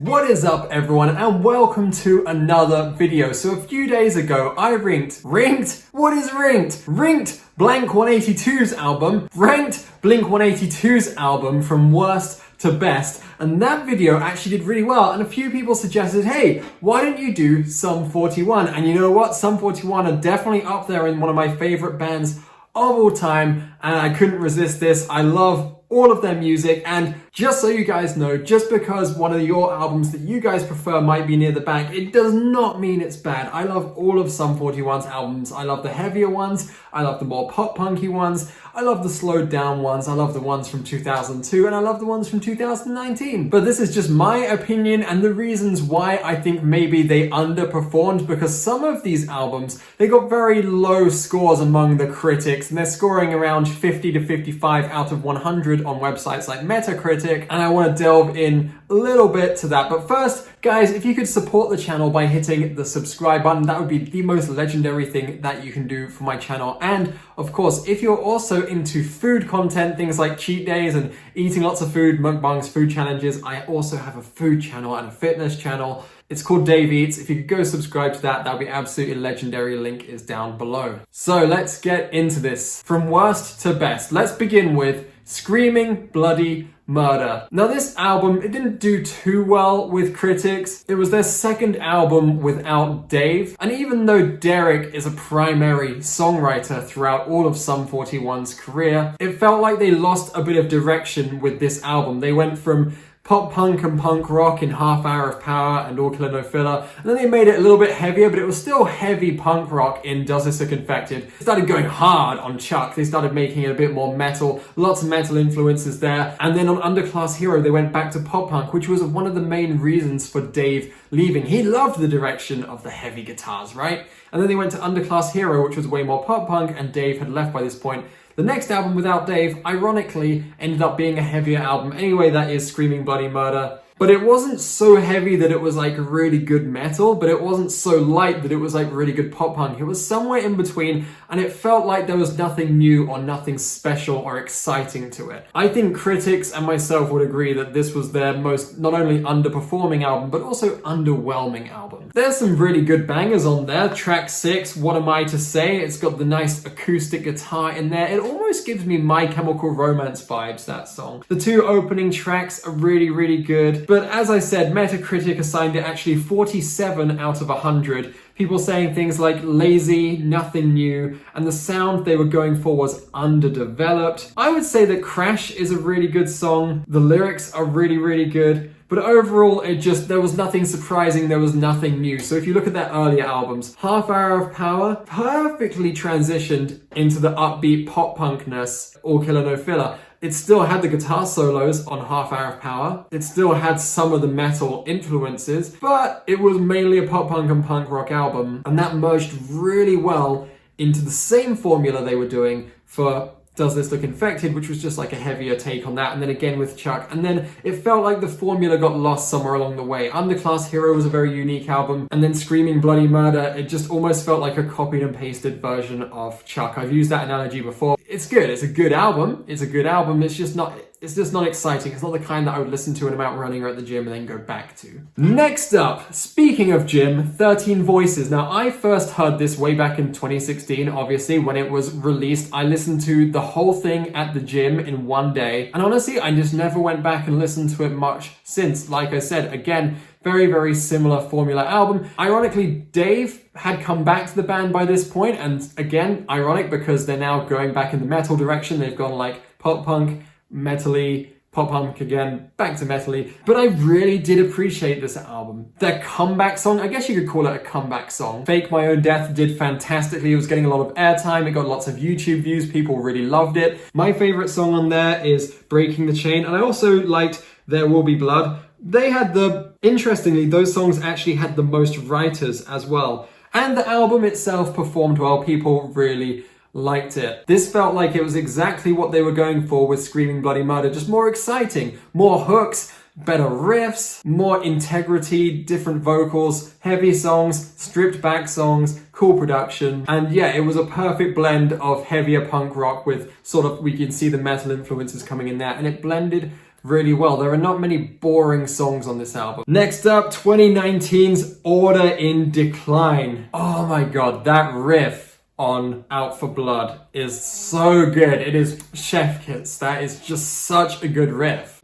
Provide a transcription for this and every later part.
What is up everyone and welcome to another video. So a few days ago I ranked Blink-182's album, ranked Blink-182's album from worst to best, and that video actually did really well, and a few people suggested, hey, why don't you do Sum 41? And you know what, Sum 41 are definitely up there in one of my favorite bands of all time, and I couldn't resist this. I love all of their music, and just so you guys know, just because one of your albums that you guys prefer might be near the back, it does not mean it's bad. I love all of Sum 41's albums. I love the heavier ones, I love the more pop-punky ones, I love the slowed down ones, I love the ones from 2002, and I love the ones from 2019. But this is just my opinion and the reasons why I think maybe they underperformed, because some of these albums, they got very low scores among the critics, and they're scoring around 50 to 55 out of 100 on websites like Metacritic, and I want to delve in a little bit to that. But first, guys, if you could support the channel by hitting the subscribe button, that would be the most legendary thing that you can do for my channel. And of course, if you're also into food content, things like cheat days and eating lots of food, mukbangs, food challenges, I also have a food channel and a fitness channel. It's called Dave Eats. If you could go subscribe to that, that would be absolutely legendary. Link is down below. So let's get into this. From worst to best, let's begin with Screaming Bloody Murder. Now this album, it didn't do too well with critics. It was their second album without Dave. And even though Deryck is a primary songwriter throughout all of Sum 41's career, it felt like they lost a bit of direction with this album. They went from pop punk and punk rock in Half Hour of Power and All Killer No Filler, and then they made it a little bit heavier, but it was still heavy punk rock in Does This Look Infected. They started going hard on Chuck, they started making it a bit more metal, lots of metal influences there, and then on Underclass Hero they went back to pop punk, which was one of the main reasons for Dave leaving. He loved the direction of the heavy guitars, right? And then they went to Underclass Hero, which was way more pop punk, and Dave had left by this point. The next album without Dave, ironically, ended up being a heavier album anyway, that is Screaming Bloody Murder. But it wasn't so heavy that it was like really good metal, but it wasn't so light that it was like really good pop punk. It was somewhere in between, and it felt like there was nothing new or nothing special or exciting to it. I think critics and myself would agree that this was their most not only underperforming album, but also underwhelming album. There's some really good bangers on there. Track 6, What Am I to Say? It's got the nice acoustic guitar in there. It almost gives me My Chemical Romance vibes, that song. The two opening tracks are really, really good. But as I said, Metacritic assigned it actually 47 out of 100. People saying things like lazy, nothing new, and the sound they were going for was underdeveloped. I would say that Crash is a really good song. The lyrics are really, really good. But overall, there was nothing surprising, there was nothing new. So if you look at their earlier albums, Half Hour of Power perfectly transitioned into the upbeat pop punkness, All Killer No Filler. It still had the guitar solos on Half Hour of Power. It still had some of the metal influences, but it was mainly a pop punk and punk rock album. And that merged really well into the same formula they were doing for Does This Look Infected, which was just like a heavier take on that, and then again with Chuck, and then it felt like the formula got lost somewhere along the way. Underclass Hero was a very unique album, and then Screaming Bloody Murder, it just almost felt like a copied and pasted version of Chuck. I've used that analogy before. It's good, it's a good album, it's just not exciting. It's not the kind that I would listen to when I'm out running or at the gym and then go back to. Next up, speaking of gym, 13 Voices. Now, I first heard this way back in 2016, obviously, when it was released. I listened to the whole thing at the gym in one day, and honestly, I just never went back and listened to it much since. Like I said, again, very, very similar formula album. Ironically, Dave had come back to the band by this point, and again, ironic because they're now going back in the metal direction. They've gone like pop punk, metally, pop punk again, back to metally. But I really did appreciate this album. Their comeback song, I guess you could call it a comeback song, Fake My Own Death, did fantastically. It was getting a lot of airtime, it got lots of YouTube views, people really loved it. My favorite song on there is Breaking the Chain, and I also liked There Will Be Blood. Interestingly, those songs actually had the most writers as well. And the album itself performed well, people really liked it. This felt like it was exactly what they were going for with Screaming Bloody Murder, just more exciting, more hooks, better riffs, more integrity, different vocals, heavy songs, stripped back songs, cool production. And yeah, it was a perfect blend of heavier punk rock with sort of, we can see the metal influences coming in there, and it blended really well. There are not many boring songs on this album. Next up, 2019's Order in Decline. Oh my god, that riff on Out for Blood is so good. It is chef kiss. That is just such a good riff.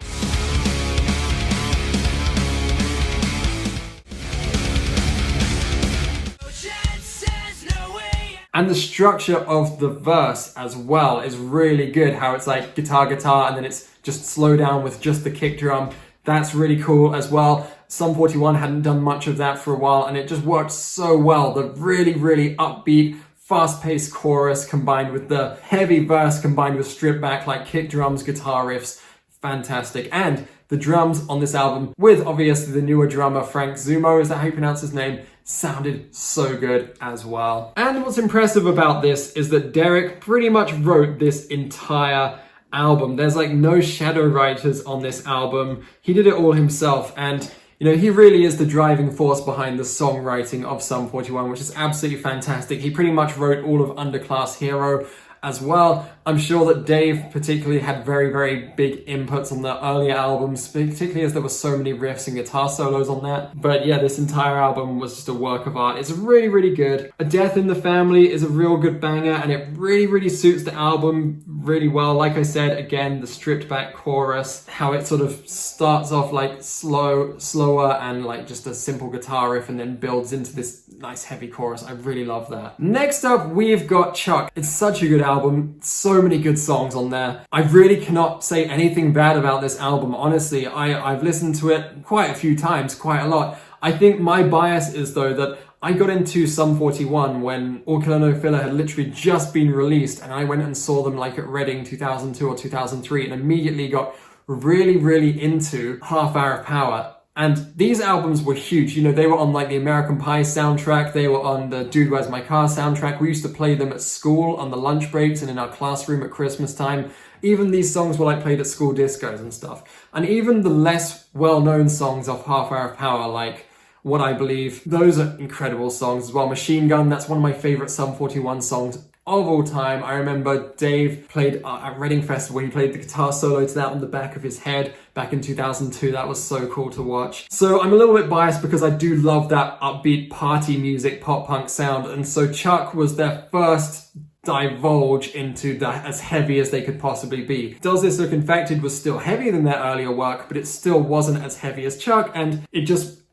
And the structure of the verse as well is really good. How it's like guitar, and then it's just slow down with just the kick drum. That's really cool as well. Sum 41 hadn't done much of that for a while, and it just worked so well. The really, really upbeat, fast-paced chorus combined with the heavy verse combined with stripped back like kick drums, guitar riffs. Fantastic. And the drums on this album, with obviously the newer drummer Frank Zumo, is that how you pronounce his name? Sounded so good as well. And what's impressive about this is that Deryck pretty much wrote this entire album. There's like no shadow writers on this album. He did it all himself, and you know, he really is the driving force behind the songwriting of Sum 41, which is absolutely fantastic. He pretty much wrote all of Underclass Hero as well. I'm sure that Dave particularly had very, very big inputs on the earlier albums, particularly as there were so many riffs and guitar solos on that. But yeah, this entire album was just a work of art. It's really, really good. A Death in the Family is a real good banger, and it really, really suits the album really well. Like I said, again, the stripped back chorus, how it sort of starts off like slower and like just a simple guitar riff and then builds into this nice heavy chorus. I really love that. Next up, we've got Chuck. It's such a good album. So many good songs on there. I really cannot say anything bad about this album. Honestly, I've listened to it quite a few times, quite a lot. I think my bias is though that I got into Sum 41 when All Killer No Filler had literally just been released, and I went and saw them like at Reading 2002 or 2003 and immediately got really, really into Half Hour of Power. And these albums were huge. You know, they were on like the American Pie soundtrack. They were on the Dude, Where's My Car soundtrack. We used to play them at school on the lunch breaks and in our classroom at Christmas time. Even these songs were like played at school discos and stuff. And even the less well-known songs of Half Hour of Power, like What I Believe, those are incredible songs as well. Machine Gun, that's one of my favorite Sum 41 songs of all time. I remember Dave played at Reading Festival. He played the guitar solo to that on the back of his head back in 2002. That was so cool to watch. So I'm a little bit biased because I do love that upbeat party music, pop punk sound. And so Chuck was their first divulge into that as heavy as they could possibly be. Does This Look Infected was still heavier than their earlier work, but it still wasn't as heavy as Chuck, and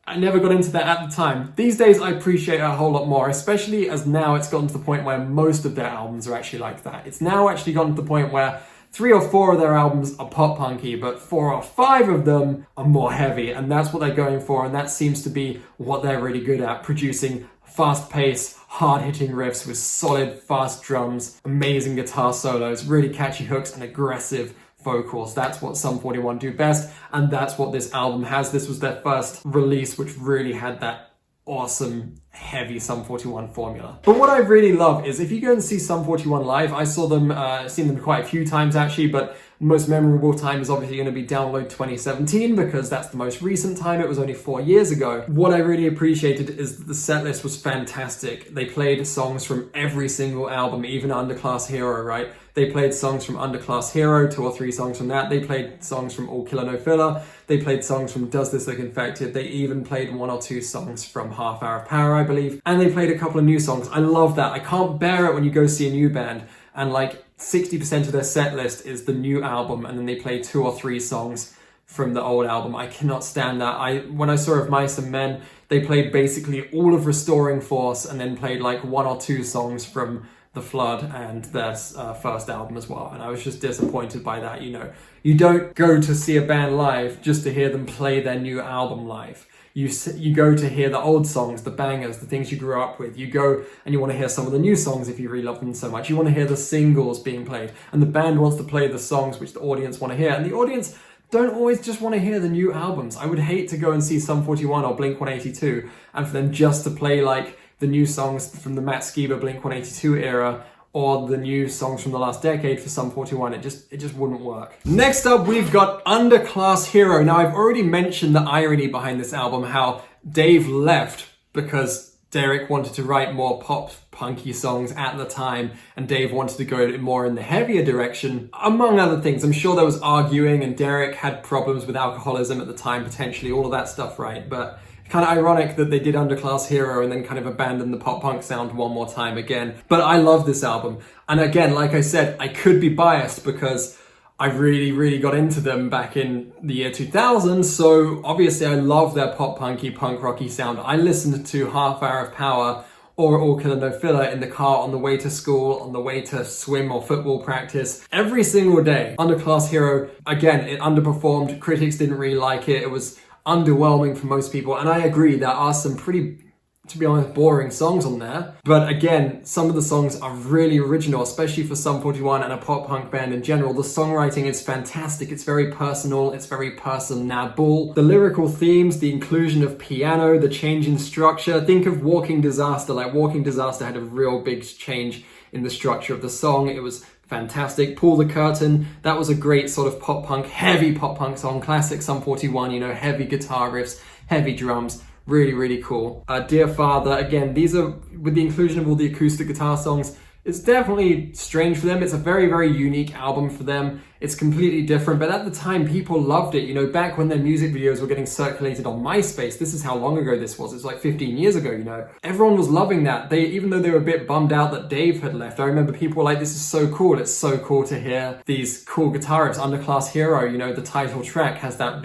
I never got into that at the time. These days I appreciate it a whole lot more, especially as now it's gotten to the point where most of their albums are actually like that. It's now actually gotten to the point where 3 or 4 of their albums are pop punky, but 4 or 5 of them are more heavy, and that's what they're going for, and that seems to be what they're really good at, producing fast-paced, hard-hitting riffs with solid, fast drums, amazing guitar solos, really catchy hooks, and aggressive vocals. That's what Sum 41 do best, and that's what this album has. This was their first release which really had that awesome, heavy Sum 41 formula. But what I really love is if you go and see Sum 41 live, I saw them, seen them quite a few times actually, but the most memorable time is obviously going to be Download 2017 because that's the most recent time. It was only 4 years ago. What I really appreciated is that the set list was fantastic. They played songs from every single album, even Underclass Hero, right? They played songs from Underclass Hero, 2 or 3 songs from that. They played songs from All Killer No Filler. They played songs from Does This Look Infected. They even played 1 or 2 songs from Half Hour of Power, I believe. And they played a couple of new songs. I love that. I can't bear it when you go see a new band and like 60% of their set list is the new album, and then they play 2 or 3 songs from the old album. I cannot stand that. When I saw Of Mice and Men, they played basically all of Restoring Force and then played like 1 or 2 songs from The Flood and their first album as well. And I was just disappointed by that. You know, you don't go to see a band live just to hear them play their new album live. You go to hear the old songs, the bangers, the things you grew up with. You go and you want to hear some of the new songs if you really love them so much. You want to hear the singles being played. And the band wants to play the songs which the audience want to hear. And the audience don't always just want to hear the new albums. I would hate to go and see Sum 41 or Blink 182 and for them just to play like the new songs from the Matt Skiba Blink 182 era or the new songs from the last decade for Sum 41. It just wouldn't work. Next up, we've got Underclass Hero. Now, I've already mentioned the irony behind this album, how Dave left because Deryck wanted to write more pop punky songs at the time, and Dave wanted to go more in the heavier direction, among other things. I'm sure there was arguing, and Deryck had problems with alcoholism at the time, potentially, all of that stuff, right? But kind of ironic that they did Underclass Hero and then kind of abandoned the pop punk sound one more time again. But I love this album. And again, like I said, I could be biased because I really got into them back in the year 2000. So obviously I love their pop punky, punk rocky sound. I listened to Half Hour of Power or All Killer No Filler in the car on the way to school, on the way to swim or football practice, every single day. Underclass Hero, again, it underperformed. Critics didn't really like it. It was underwhelming for most people, and I agree, there are some pretty, to be honest, boring songs on there. But again, some of the songs are really original, especially for Sum 41 and a pop punk band in general. The songwriting is fantastic. It's very personal. It's very personable. The lyrical themes, the inclusion of piano, the change in structure. Think of Walking Disaster. Like Walking Disaster had a real big change in the structure of the song. It was fantastic. Pull the Curtain, that was a great sort of pop punk, heavy pop punk song. Classic Sum 41, you know, heavy guitar riffs, heavy drums. Really cool. Dear Father, again, these are, with the inclusion of all the acoustic guitar songs, it's definitely strange for them. It's a very unique album for them. It's completely different, but at the time people loved it. You know, back when their music videos were getting circulated on MySpace, this is how long ago this was. It's like 15 years ago, you know. Everyone was loving that. Even though they were a bit bummed out that Dave had left, I remember people were like, this is so cool. It's so cool to hear these cool guitarists. Underclass Hero, you know, the title track has that.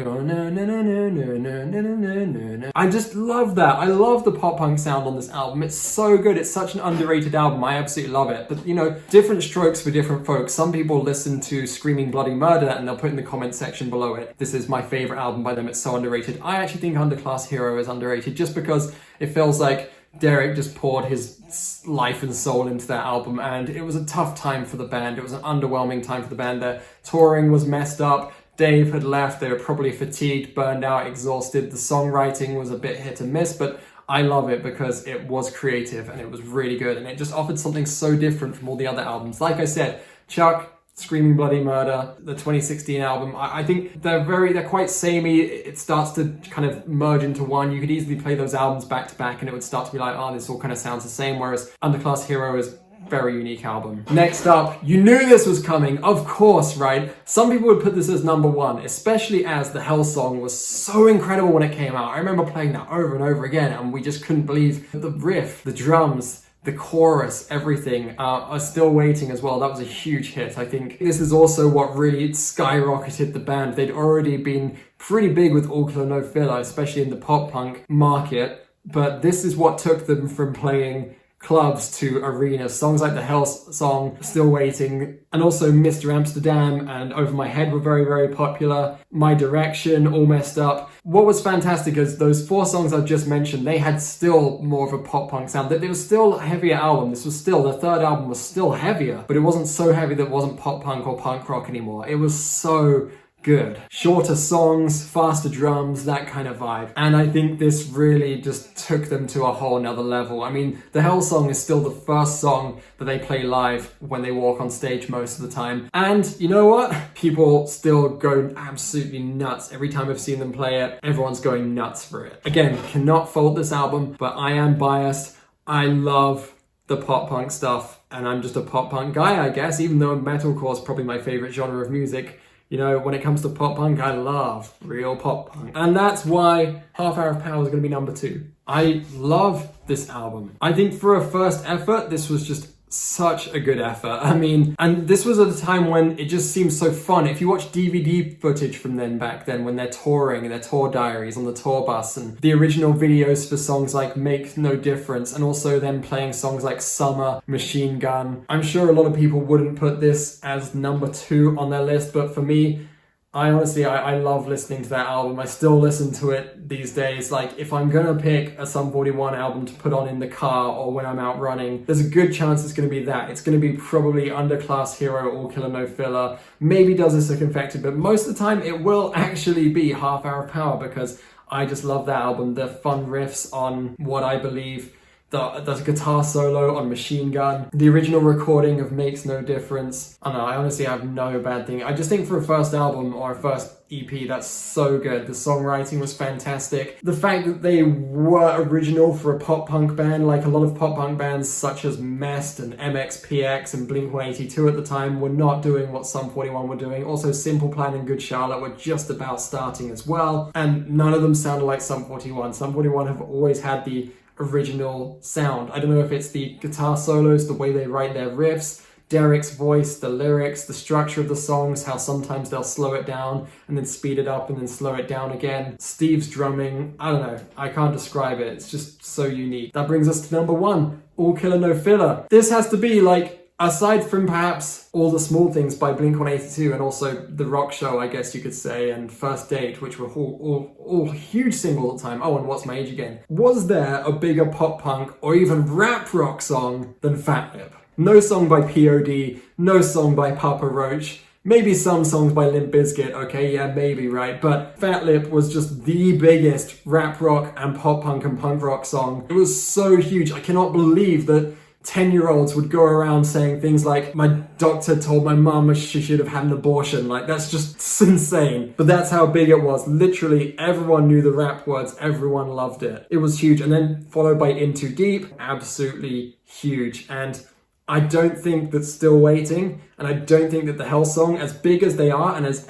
I just love that. I love the pop punk sound on this album. It's so good. It's such an underrated album. I absolutely love it. But, you know, different strokes for different folks. Some people listen to Screaming Bloody Murder and they'll put in the comment section below it, this is my favorite album by them, it's so underrated. I actually think Underclass Hero is underrated just because it feels like Deryck just poured his life and soul into that album, and it was a tough time for the band. It was an underwhelming time for the band. Their touring was messed up. Dave had left. They were probably fatigued, burned out, exhausted. The songwriting was a bit hit and miss, but I love it because it was creative and it was really good, and it just offered something so different from all the other albums. Like I said, Chuck, Screaming Bloody Murder, the 2016 album, I think they're quite samey. It starts to kind of merge into one. You could easily play those albums back to back and it would start to be like, oh, this all kind of sounds the same, whereas Underclass Hero is very unique album. Next up, you knew this was coming, of course, right? Some people would put this as number one, especially as the Hell song was so incredible when it came out. I remember playing that over and over again, and we just couldn't believe the riff, the drums, the chorus, everything. Are Still Waiting as well. That was a huge hit. I think this is also what really skyrocketed the band. They'd already been pretty big with All Killer No Filler, especially in the pop punk market, but this is what took them from playing clubs to arenas. Songs like the Hell song, Still Waiting, and also Mr. Amsterdam and Over My Head were very popular. My Direction, All Messed Up. What was fantastic is those four songs I've just mentioned, they had still more of a pop punk sound. It was still a heavier album. This was still, the third album was still heavier, but it wasn't so heavy that it wasn't pop punk or punk rock anymore. It was so good. Shorter songs, faster drums, that kind of vibe. And I think this really just took them to a whole nother level. I mean, the Hell song is still the first song that they play live when they walk on stage most of the time. And you know what? People still go absolutely nuts. Every time I've seen them play it, everyone's going nuts for it. Again, cannot fault this album, but I am biased. I love the pop punk stuff, and I'm just a pop punk guy, I guess, even though metalcore is probably my favorite genre of music. You know, when it comes to pop punk, I love real pop punk. And that's why Half Hour of Power is going to be number 2. I love this album. I think for a first effort, this was just such a good effort. I mean, and this was at a time when it just seemed so fun. If you watch DVD footage from then, back then, when they're touring, their tour diaries on the tour bus, and the original videos for songs like Make No Difference, and also them playing songs like Summer, Machine Gun. I'm sure a lot of people wouldn't put this as number 2 on their list, but for me, I honestly love listening to that album. I still listen to it these days. Like, if I'm gonna pick a Sum 41 album to put on in the car or when I'm out running, there's a good chance it's gonna be that. It's gonna be probably Underclass Hero, All Killer No Filler, maybe Does This Look Infected, but most of the time it will actually be Half Hour of Power because I just love that album. The fun riffs on what I believe There's a guitar solo on Machine Gun. The original recording of Makes No Difference. I don't know, I honestly have no bad thing. I just think for a first album or a first EP, that's so good. The songwriting was fantastic. The fact that they were original for a pop punk band, like a lot of pop punk bands such as Mest and MXPX and Blink-182 at the time were not doing what Sum 41 were doing. Also, Simple Plan and Good Charlotte were just about starting as well. And none of them sounded like Sum 41. Sum 41 have always had the original sound. I don't know if it's the guitar solos, the way they write their riffs, Deryck's voice, the lyrics, the structure of the songs, how sometimes they'll slow it down and then speed it up and then slow it down again. Steve's drumming, I don't know, I can't describe it. It's just so unique. That brings us to number 1, All Killer No Filler. This has to be like, aside from perhaps All the Small Things by Blink-182 and also The Rock Show, I guess you could say, and First Date, which were all huge singles at the time. Oh, and What's My Age Again? Was there a bigger pop punk or even rap rock song than Fat Lip? No song by P.O.D., no song by Papa Roach, maybe some songs by Limp Bizkit, okay, yeah, maybe, right? But Fat Lip was just the biggest rap rock and pop punk and punk rock song. It was so huge. I cannot believe that 10-year-olds would go around saying things like, my doctor told my mum she should have had an abortion. Like, that's just insane. But that's how big it was. Literally, everyone knew the rap words. Everyone loved it. It was huge. And then followed by In Too Deep, absolutely huge. And I don't think that Still Waiting, and I don't think that the Hell Song, as big as they are and as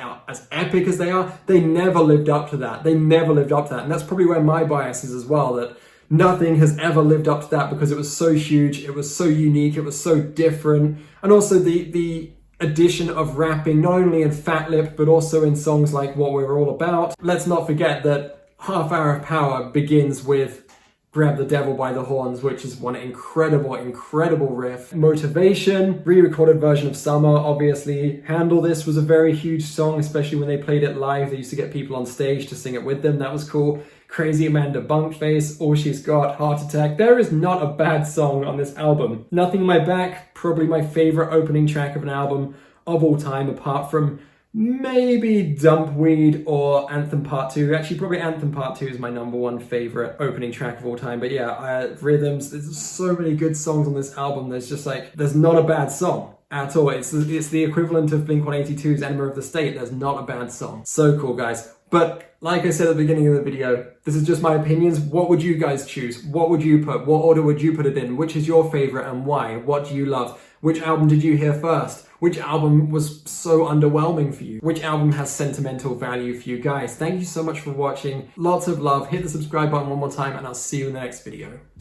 epic as they are, they never lived up to that. They never lived up to that. And that's probably where my bias is as well, that nothing has ever lived up to that because it was so huge, it was so unique, it was so different. And also the addition of rapping, not only in Fat Lip, but also in songs like What We Were All About. Let's not forget that Half Hour of Power begins with Grab the Devil by the Horns, which is one incredible riff. Motivation, re-recorded version of Summer, obviously. Handle This was a very huge song, especially when they played it live. They used to get people on stage to sing it with them. That was cool. Crazy Amanda Bunkface, All She's Got, Heart Attack. There is not a bad song on this album. Nothing in My Back, probably my favorite opening track of an album of all time, apart from maybe Dumpweed or Anthem Part 2. Actually, probably Anthem Part 2 is my number 1 favorite opening track of all time. But yeah, Rhythms, there's so many good songs on this album. There's just like, there's not a bad song at all. It's the equivalent of Blink-182's Enema of the State. There's not a bad song. So cool, guys. But like I said at the beginning of the video, this is just my opinions. What would you guys choose? What would you put? What order would you put it in? Which is your favorite and why? What do you love? Which album did you hear first? Which album was so underwhelming for you? Which album has sentimental value for you guys? Thank you so much for watching. Lots of love. Hit the subscribe button one more time and I'll see you in the next video.